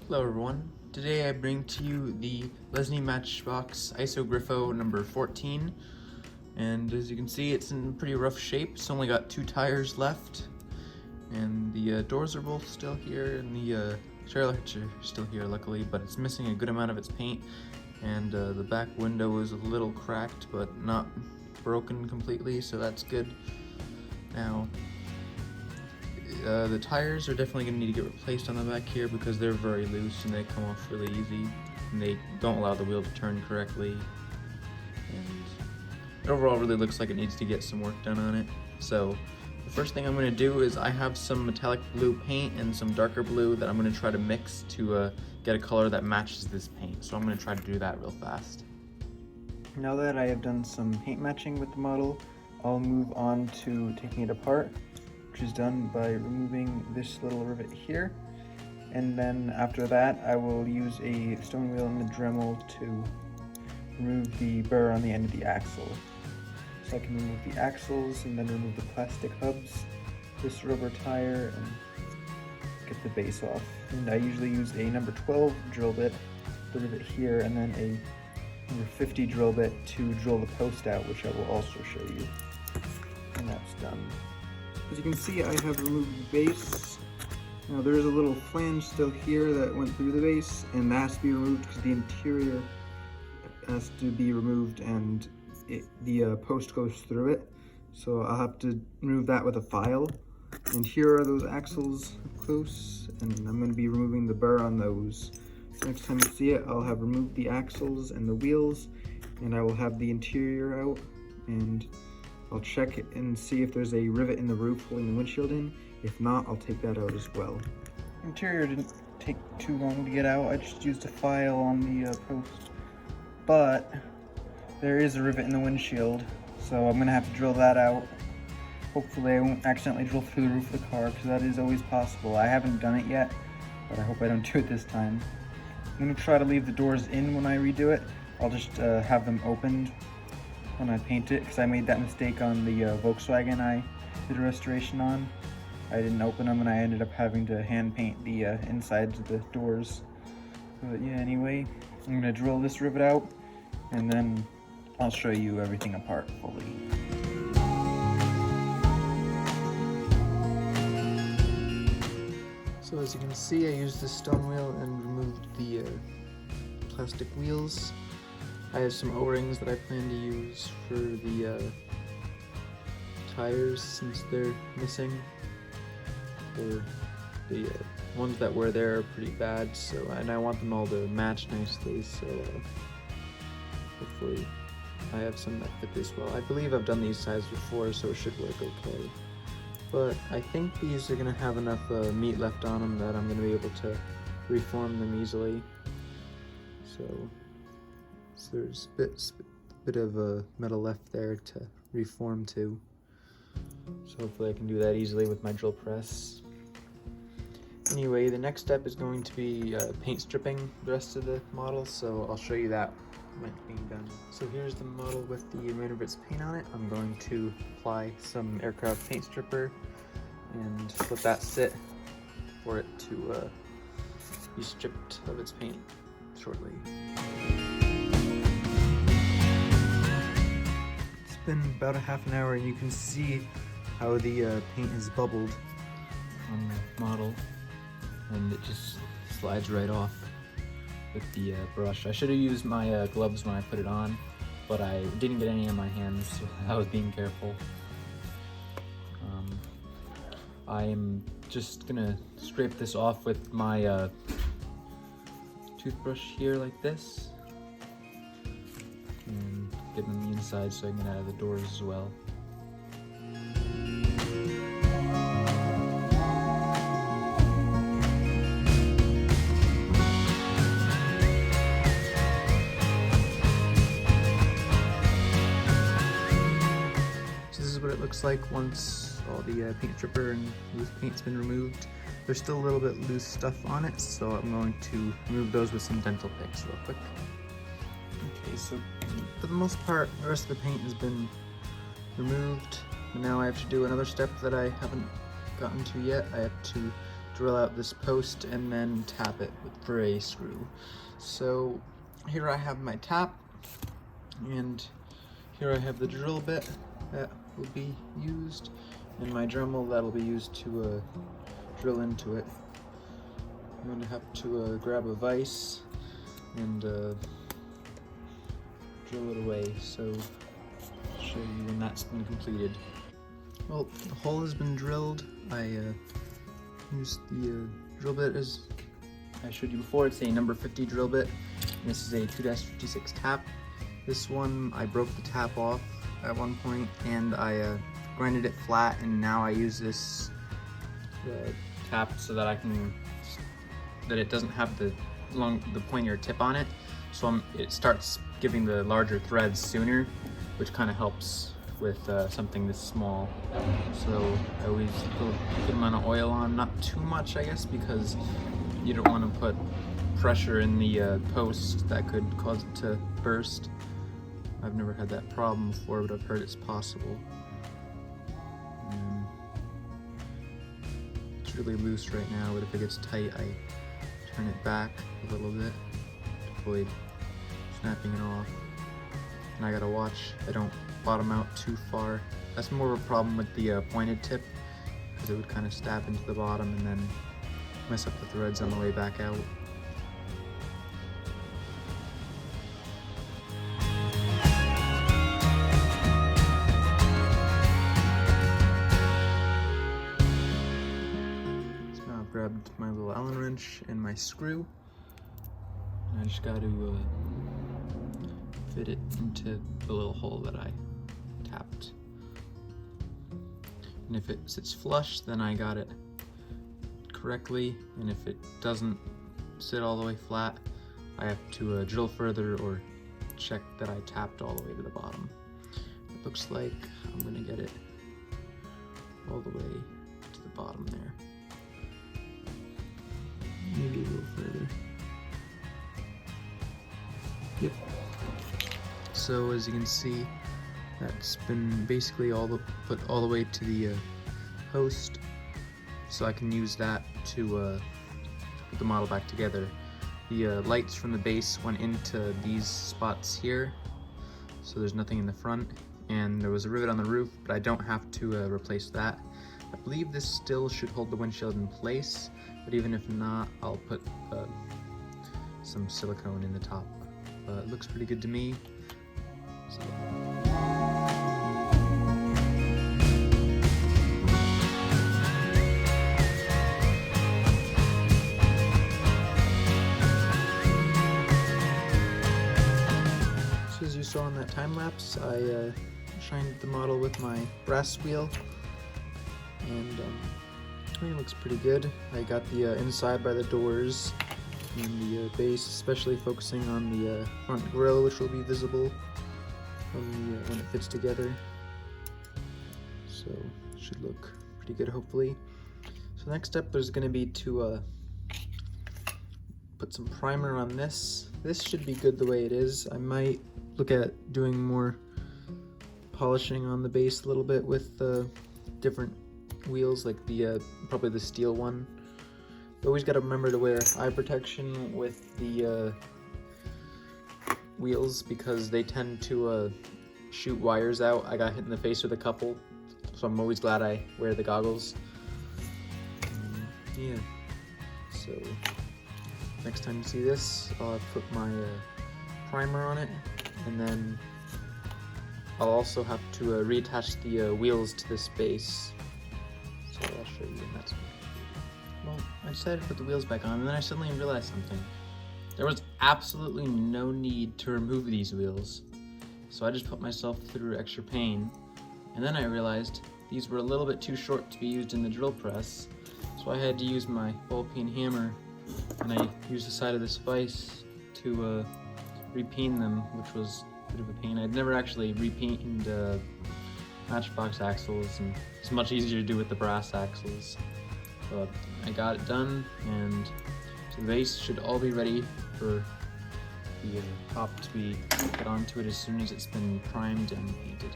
Hello everyone, today I bring to you the Lesney Matchbox ISO Grifo number 14, and as you can see it's in pretty rough shape. It's only got 2 tires left, and the doors are both still here, and the trailer hitch are still here luckily, but it's missing a good amount of its paint, and the back window is a little cracked but not broken completely, so that's good. Now the tires are definitely going to need to get replaced on the back here because they're very loose and they come off really easy and they don't allow the wheel to turn correctly, and it overall really looks like it needs to get some work done on it. So the first thing I'm going to do is I have some metallic blue paint and some darker blue that I'm going to try to mix to get a color that matches this paint. So I'm going to try to do that real fast. Now that I have done some paint matching with the model, I'll move on to taking it apart, which is done by removing this little rivet here, and then after that I will use a stone wheel and a Dremel to remove the burr on the end of the axle. So I can remove the axles and then remove the plastic hubs, this rubber tire, and get the base off. And I usually use a number 12 drill bit, the rivet here, and then a number 50 drill bit to drill the post out, which I will also show you. And that's done. As you can see, I have removed the base. Now there is a little flange still here that went through the base, and that has to be removed because the interior has to be removed and the post goes through it. So I'll have to remove that with a file. And here are those axles up close, and I'm going to be removing the burr on those. So next time you see it, I'll have removed the axles and the wheels, and I will have the interior out, and I'll check it and see if there's a rivet in the roof holding the windshield in. If not, I'll take that out as well. Interior didn't take too long to get out. I just used a file on the post. But there is a rivet in the windshield, so I'm gonna have to drill that out. Hopefully I won't accidentally drill through the roof of the car, because that is always possible. I haven't done it yet, but I hope I don't do it this time. I'm gonna try to leave the doors in when I redo it. I'll just have them opened when I paint it, because I made that mistake on the Volkswagen I did a restoration on. I didn't open them and I ended up having to hand paint the insides of the doors. But yeah, anyway, I'm going to drill this rivet out and then I'll show you everything apart fully. So as you can see, I used this stone wheel and removed the plastic wheels. I have some O-rings that I plan to use for the tires since they're missing. Or the ones that were there are pretty bad, and I want them all to match nicely, so hopefully I have some that fit this well. I believe I've done these sides before, so it should work okay. But I think these are going to have enough meat left on them that I'm going to be able to reform them easily. So there's a bit of metal left there to reform to. So hopefully I can do that easily with my drill press. Anyway, the next step is going to be paint stripping the rest of the model, so I'll show you that when it's being done. So here's the model with the remainder of its paint on it. I'm going to apply some aircraft paint stripper and let that sit for it to be stripped of its paint shortly. It's been about a half an hour and you can see how the paint has bubbled on the model, and it just slides right off with the brush. I should have used my gloves when I put it on, but I didn't get any on my hands, so I was being careful. I'm just gonna scrape this off with my toothbrush here like this, and get on the inside so I can get out of the doors as well. What it looks like once all the paint stripper and loose paint's been removed. There's still a little bit loose stuff on it, so I'm going to remove those with some dental picks real quick. Okay, so for the most part, the rest of the paint has been removed. And now I have to do another step that I haven't gotten to yet. I have to drill out this post and then tap it for a screw. So here I have my tap, and here I have the drill bit that will be used, and my Dremel that'll be used to drill into it. I'm going to have to grab a vise and drill it away, so I'll show you when that's been completed. Well, the hole has been drilled. I used the drill bit as I showed you before. It's a number 50 drill bit. And this is a 2-56 tap. This one, I broke the tap off at one point, and I grinded it flat, and now I use this tap so that it doesn't have the pointier tip on it, so it starts giving the larger threads sooner, which kind of helps with something this small. So I always put a good amount of oil on, not too much I guess, because you don't want to put pressure in the post that could cause it to burst. I've never had that problem before, but I've heard it's possible. It's really loose right now, but if it gets tight, I turn it back a little bit to avoid snapping it off. And I gotta watch I don't bottom out too far. That's more of a problem with the pointed tip, because it would kind of stab into the bottom and then mess up the threads on the way back out. So now I've grabbed my little Allen wrench and my screw, and I just got to fit it into the little hole that I tapped. And if it sits flush, then I got it correctly, and if it doesn't sit all the way flat, I have to drill further or check that I tapped all the way to the bottom. It looks like I'm gonna get it all the way to the bottom there. Maybe a little further. Yep. So as you can see, that's been basically put all the way to the post, so I can use that to put the model back together. The lights from the base went into these spots here, so there's nothing in the front, and there was a rivet on the roof, but I don't have to replace that. I believe this still should hold the windshield in place, but even if not, I'll put some silicone in the top. It looks pretty good to me. So. As you saw in that time lapse, I shined the model with my brass wheel, and I think it looks pretty good. I got the inside by the doors and the base, especially focusing on the front grille, which will be visible from when it fits together. So it should look pretty good, hopefully. So next step is going to be to put some primer on this. This should be good the way it is. I might look at doing more polishing on the base a little bit with different wheels, like the probably the steel one. You always got to remember to wear eye protection with the wheels, because they tend to shoot wires out. I got hit in the face with a couple, so I'm always glad I wear the goggles. Yeah, so next time you see this, I'll put my primer on it, and then I'll also have to reattach the wheels to this base. So I'll show you when that's. Well, I decided to put the wheels back on, and then I suddenly realized something. There was absolutely no need to remove these wheels, so I just put myself through extra pain, and then I realized these were a little bit too short to be used in the drill press, so I had to use my ball-peen hammer, and I used the side of this vise to repeen them, which was a bit of a pain. I'd never actually repeened Matchbox axles, and it's much easier to do with the brass axles. But I got it done, and so the base should all be ready for the top to be put onto it as soon as it's been primed and painted.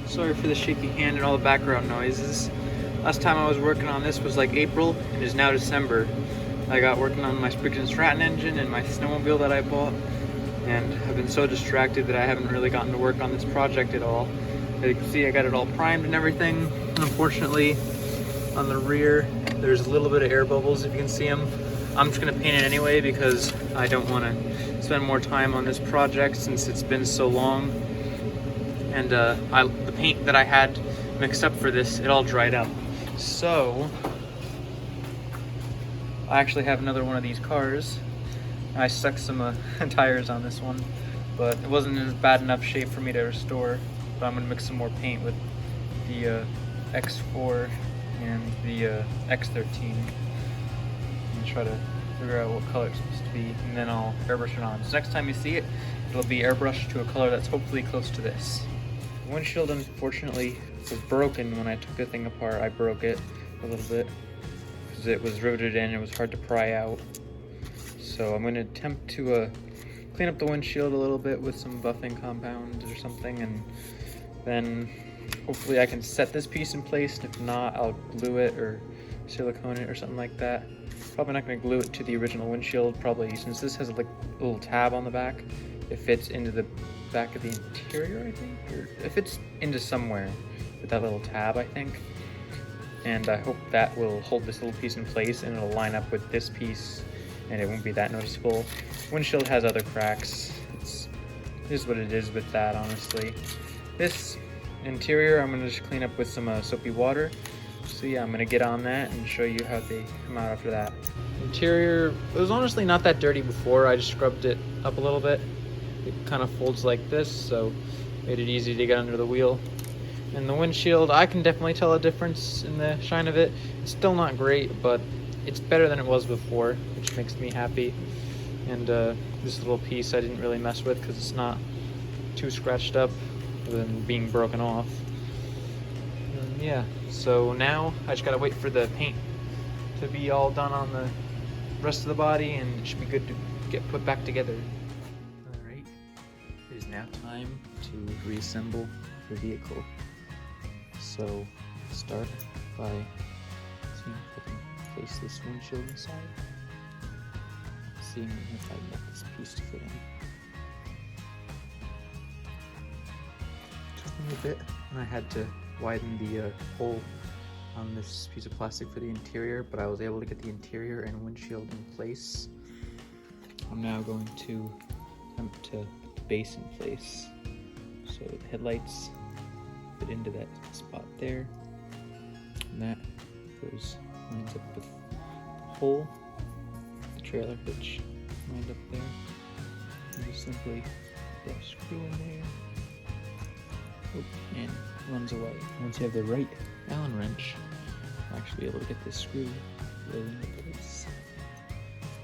Sorry for the shaky hand and all the background noises. Last time I was working on this was like April, and it is now December. I got working on my Spriggan Stratton engine and my snowmobile that I bought, and I've been so distracted that I haven't really gotten to work on this project at all. As you can see, I got it all primed and everything. Unfortunately, on the rear, there's a little bit of air bubbles, if you can see them. I'm just gonna paint it anyway because I don't wanna spend more time on this project since it's been so long. And the paint that I had mixed up for this, it all dried out. So, I actually have another one of these cars. I stuck some tires on this one, but it wasn't in bad enough shape for me to restore. But I'm gonna mix some more paint with the X4 and the X13 and try to figure out what color it's supposed to be, and then I'll airbrush it on. So next time you see it, it'll be airbrushed to a color that's hopefully close to this. The windshield, unfortunately, was broken when I took the thing apart. I broke it a little bit because it was riveted in and it was hard to pry out. So I'm going to attempt to clean up the windshield a little bit with some buffing compound or something, and then hopefully I can set this piece in place. If not, I'll glue it or silicone it or something like that. Probably not going to glue it to the original windshield, probably, since this has like a little tab on the back. It fits into the back of the interior, I think, or it fits into somewhere with that little tab, I think. And I hope that will hold this little piece in place and it'll line up with this piece and it won't be that noticeable. Windshield has other cracks. It is what it is with that, honestly. This interior I'm gonna just clean up with some soapy water. So yeah, I'm gonna get on that and show you how they come out after that. Interior, it was honestly not that dirty before. I just scrubbed it up a little bit. It kind of folds like this, so made it easy to get under the wheel. And the windshield, I can definitely tell a difference in the shine of it. It's still not great, but it's better than it was before, which makes me happy. And this little piece I didn't really mess with because it's not too scratched up other than being broken off. And yeah, so now I just gotta wait for the paint to be all done on the rest of the body, and it should be good to get put back together. Alright, it is now time to reassemble the vehicle. So start by seeing if I can place this windshield inside, seeing if I can get this piece to fit in. Took me a bit, and I had to widen the hole on this piece of plastic for the interior, but I was able to get the interior and windshield in place. I'm now going to attempt to put the base in place. So the headlights fit into that spot there, and that lines up with the hole, the trailer hitch lined up there. And just simply put a screw in there. And runs away. Once you have the right Allen wrench, you'll actually be able to get this screw really into place.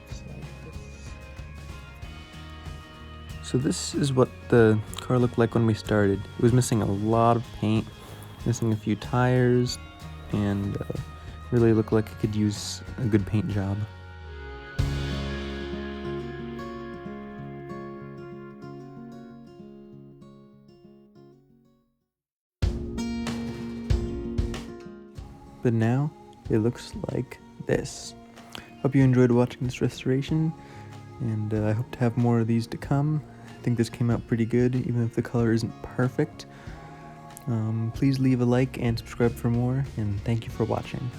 Just like this. So this is what the car looked like when we started. It was missing a lot of paint, missing a few tires, and really looked like it could use a good paint job. But now it looks like this. Hope you enjoyed watching this restoration, and I hope to have more of these to come. I think this came out pretty good, even if the color isn't perfect. Please leave a like and subscribe for more, and thank you for watching.